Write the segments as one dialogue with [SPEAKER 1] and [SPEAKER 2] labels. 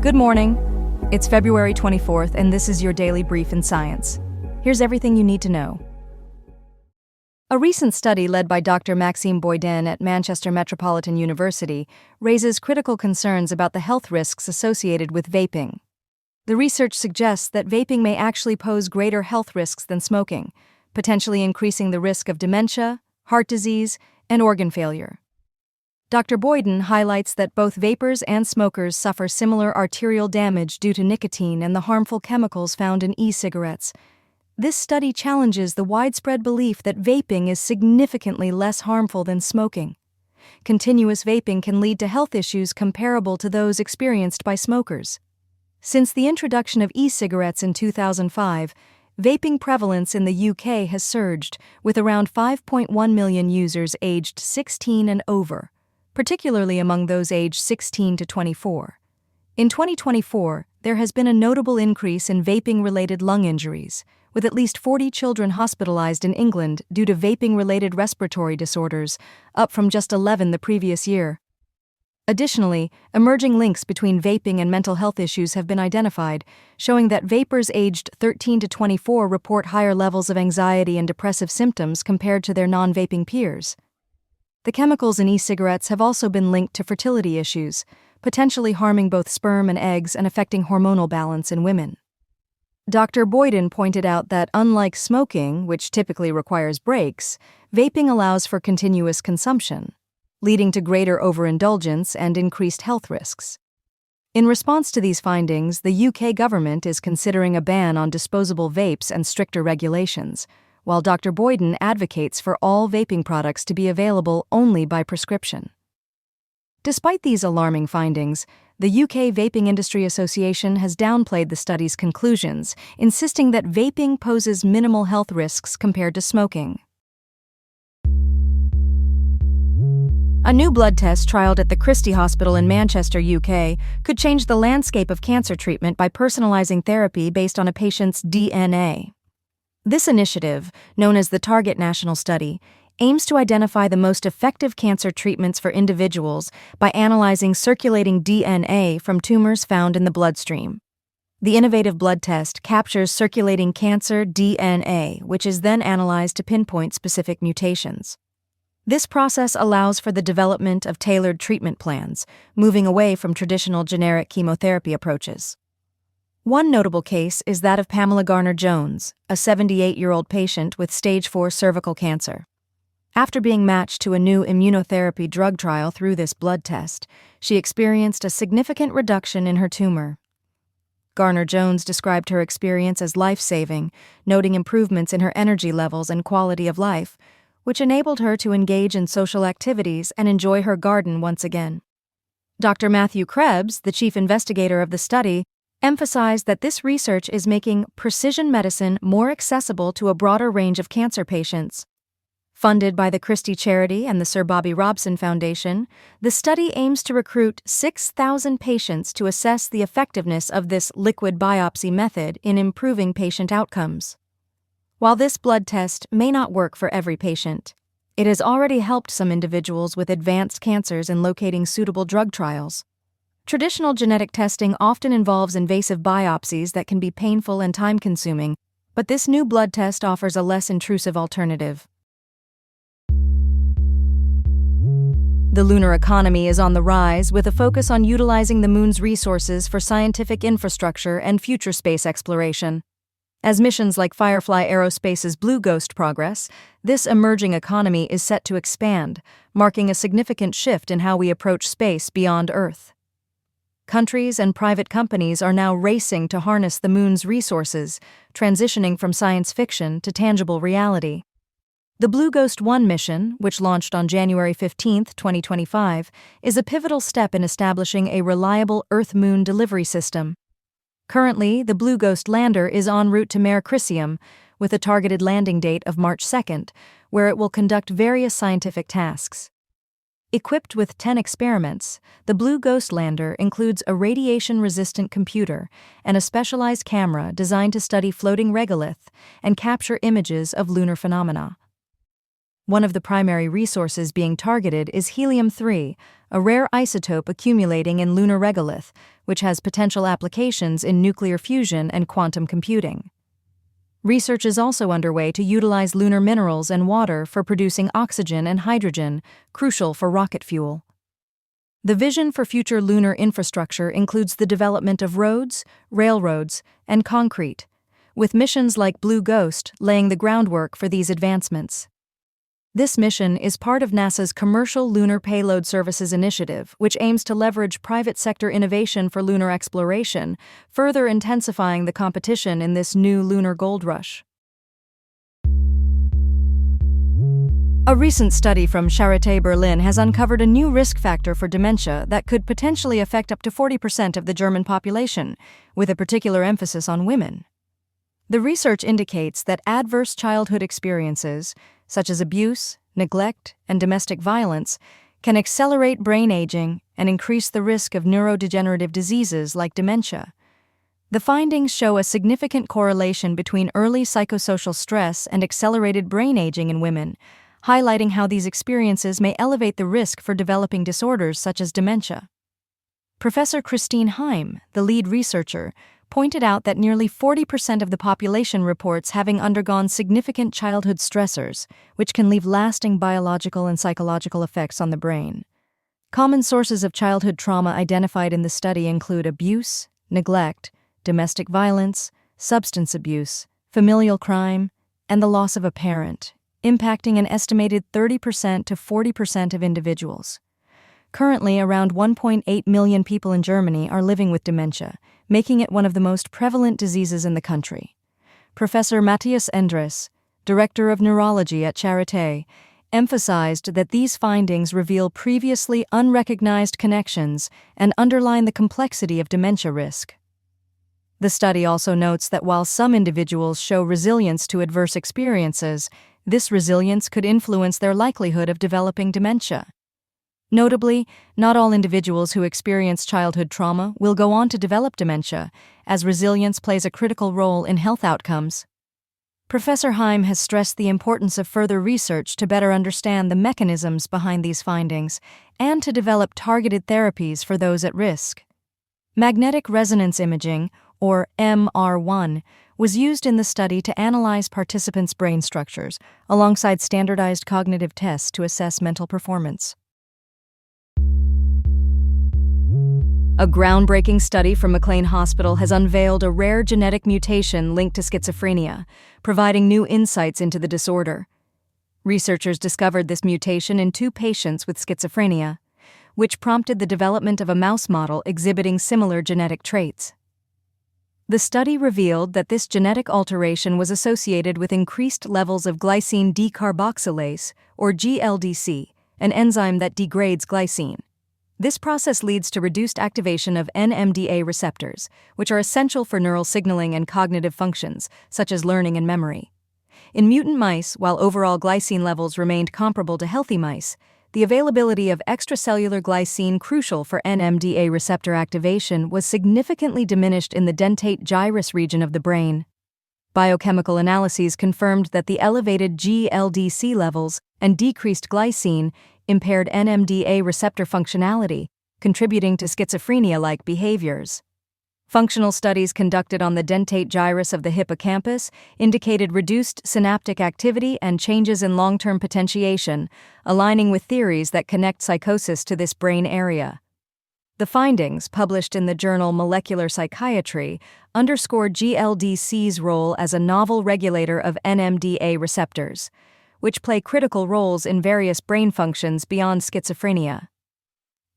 [SPEAKER 1] Good morning. It's February 24th, and this is your daily brief in science. Here's everything you need to know. A recent study led by Dr. Maxime Boyden at Manchester Metropolitan University raises critical concerns about the health risks associated with vaping. The research suggests that vaping may actually pose greater health risks than smoking, potentially increasing the risk of dementia, heart disease, and organ failure. Dr. Boyden highlights that both vapers and smokers suffer similar arterial damage due to nicotine and the harmful chemicals found in e-cigarettes. This study challenges the widespread belief that vaping is significantly less harmful than smoking. Continuous vaping can lead to health issues comparable to those experienced by smokers. Since the introduction of e-cigarettes in 2005, vaping prevalence in the UK has surged, with around 5.1 million users aged 16 and over, particularly among those aged 16 to 24. In 2024, there has been a notable increase in vaping-related lung injuries, with at least 40 children hospitalized in England due to vaping-related respiratory disorders, up from just 11 the previous year. Additionally, emerging links between vaping and mental health issues have been identified, showing that vapers aged 13 to 24 report higher levels of anxiety and depressive symptoms compared to their non-vaping peers. The chemicals in e-cigarettes have also been linked to fertility issues, potentially harming both sperm and eggs and affecting hormonal balance in women. Dr. Boyden pointed out that unlike smoking, which typically requires breaks, vaping allows for continuous consumption, leading to greater overindulgence and increased health risks. In response to these findings, the UK government is considering a ban on disposable vapes and stricter regulations, while Dr. Boyden advocates for all vaping products to be available only by prescription. Despite these alarming findings, the UK Vaping Industry Association has downplayed the study's conclusions, insisting that vaping poses minimal health risks compared to smoking. A new blood test trialed at the Christie Hospital in Manchester, UK, could change the landscape of cancer treatment by personalizing therapy based on a patient's DNA. This initiative, known as the Target National Study, aims to identify the most effective cancer treatments for individuals by analyzing circulating DNA from tumors found in the bloodstream. The innovative blood test captures circulating cancer DNA, which is then analyzed to pinpoint specific mutations. This process allows for the development of tailored treatment plans, moving away from traditional generic chemotherapy approaches. One notable case is that of Pamela Garner-Jones, a 78-year-old patient with stage 4 cervical cancer. After being matched to a new immunotherapy drug trial through this blood test, she experienced a significant reduction in her tumor. Garner-Jones described her experience as life-saving, noting improvements in her energy levels and quality of life, which enabled her to engage in social activities and enjoy her garden once again. Dr. Matthew Krebs, the chief investigator of the study, emphasized that this research is making precision medicine more accessible to a broader range of cancer patients. Funded by the Christie Charity and the Sir Bobby Robson Foundation, the study aims to recruit 6,000 patients to assess the effectiveness of this liquid biopsy method in improving patient outcomes. While this blood test may not work for every patient, it has already helped some individuals with advanced cancers in locating suitable drug trials. Traditional genetic testing often involves invasive biopsies that can be painful and time-consuming, but this new blood test offers a less intrusive alternative. The lunar economy is on the rise, with a focus on utilizing the moon's resources for scientific infrastructure and future space exploration. As missions like Firefly Aerospace's Blue Ghost progress, this emerging economy is set to expand, marking a significant shift in how we approach space beyond Earth. Countries and private companies are now racing to harness the moon's resources, transitioning from science fiction to tangible reality. The Blue Ghost 1 mission, which launched on January 15, 2025, is a pivotal step in establishing a reliable Earth-Moon delivery system. Currently, the Blue Ghost lander is en route to Mare Crisium, with a targeted landing date of March 2nd, where it will conduct various scientific tasks. Equipped with 10 experiments, the Blue Ghost lander includes a radiation-resistant computer and a specialized camera designed to study floating regolith and capture images of lunar phenomena. One of the primary resources being targeted is helium-3, a rare isotope accumulating in lunar regolith, which has potential applications in nuclear fusion and quantum computing. Research is also underway to utilize lunar minerals and water for producing oxygen and hydrogen, crucial for rocket fuel. The vision for future lunar infrastructure includes the development of roads, railroads, and concrete, with missions like Blue Ghost laying the groundwork for these advancements. This mission is part of NASA's Commercial Lunar Payload Services initiative, which aims to leverage private sector innovation for lunar exploration, further intensifying the competition in this new lunar gold rush. A recent study from Charité Berlin has uncovered a new risk factor for dementia that could potentially affect up to 40% of the German population, with a particular emphasis on women. The research indicates that adverse childhood experiences, such as abuse, neglect, and domestic violence, can accelerate brain aging and increase the risk of neurodegenerative diseases like dementia. The findings show a significant correlation between early psychosocial stress and accelerated brain aging in women, highlighting how these experiences may elevate the risk for developing disorders such as dementia. Professor Christine Heim, the lead researcher, pointed out that nearly 40% of the population reports having undergone significant childhood stressors, which can leave lasting biological and psychological effects on the brain. Common sources of childhood trauma identified in the study include abuse, neglect, domestic violence, substance abuse, familial crime, and the loss of a parent, impacting an estimated 30% to 40% of individuals. Currently, around 1.8 million people in Germany are living with dementia, making it one of the most prevalent diseases in the country. Professor Matthias Endres, Director of Neurology at Charité, emphasized that these findings reveal previously unrecognized connections and underline the complexity of dementia risk. The study also notes that while some individuals show resilience to adverse experiences, this resilience could influence their likelihood of developing dementia. Notably, not all individuals who experience childhood trauma will go on to develop dementia, as resilience plays a critical role in health outcomes. Professor Heim has stressed the importance of further research to better understand the mechanisms behind these findings and to develop targeted therapies for those at risk. Magnetic resonance imaging, or MR1, was used in the study to analyze participants' brain structures, alongside standardized cognitive tests to assess mental performance. A groundbreaking study from McLean Hospital has unveiled a rare genetic mutation linked to schizophrenia, providing new insights into the disorder. Researchers discovered this mutation in 2 patients with schizophrenia, which prompted the development of a mouse model exhibiting similar genetic traits. The study revealed that this genetic alteration was associated with increased levels of glycine decarboxylase, or GLDC, an enzyme that degrades glycine. This process leads to reduced activation of NMDA receptors, which are essential for neural signaling and cognitive functions, such as learning and memory. In mutant mice, while overall glycine levels remained comparable to healthy mice, the availability of extracellular glycine crucial for NMDA receptor activation was significantly diminished in the dentate gyrus region of the brain. Biochemical analyses confirmed that the elevated GLDC levels and decreased glycine impaired NMDA receptor functionality, contributing to schizophrenia-like behaviors. Functional studies conducted on the dentate gyrus of the hippocampus indicated reduced synaptic activity and changes in long-term potentiation, aligning with theories that connect psychosis to this brain area. The findings, published in the journal Molecular Psychiatry, underscored GLDC's role as a novel regulator of NMDA receptors, which play critical roles in various brain functions beyond schizophrenia.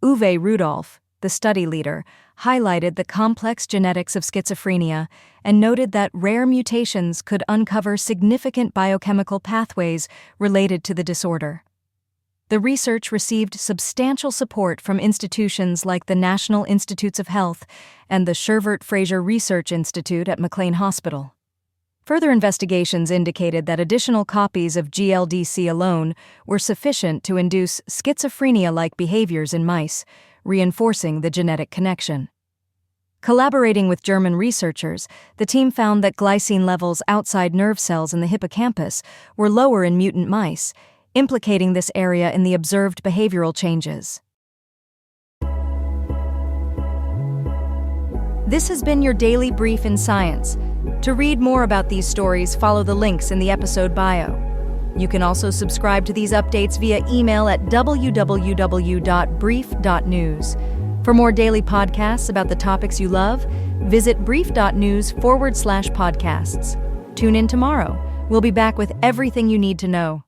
[SPEAKER 1] Uwe Rudolph, the study leader, highlighted the complex genetics of schizophrenia and noted that rare mutations could uncover significant biochemical pathways related to the disorder. The research received substantial support from institutions like the National Institutes of Health and the Shervert-Fraser Research Institute at McLean Hospital. Further investigations indicated that additional copies of GLDC alone were sufficient to induce schizophrenia-like behaviors in mice, reinforcing the genetic connection. Collaborating with German researchers, the team found that glycine levels outside nerve cells in the hippocampus were lower in mutant mice, implicating this area in the observed behavioral changes. This has been your Daily Brief in Science. To read more about these stories, follow the links in the episode bio. You can also subscribe to these updates via email at www.brief.news. For more daily podcasts about the topics you love, visit brief.news/podcasts. Tune in tomorrow. We'll be back with everything you need to know.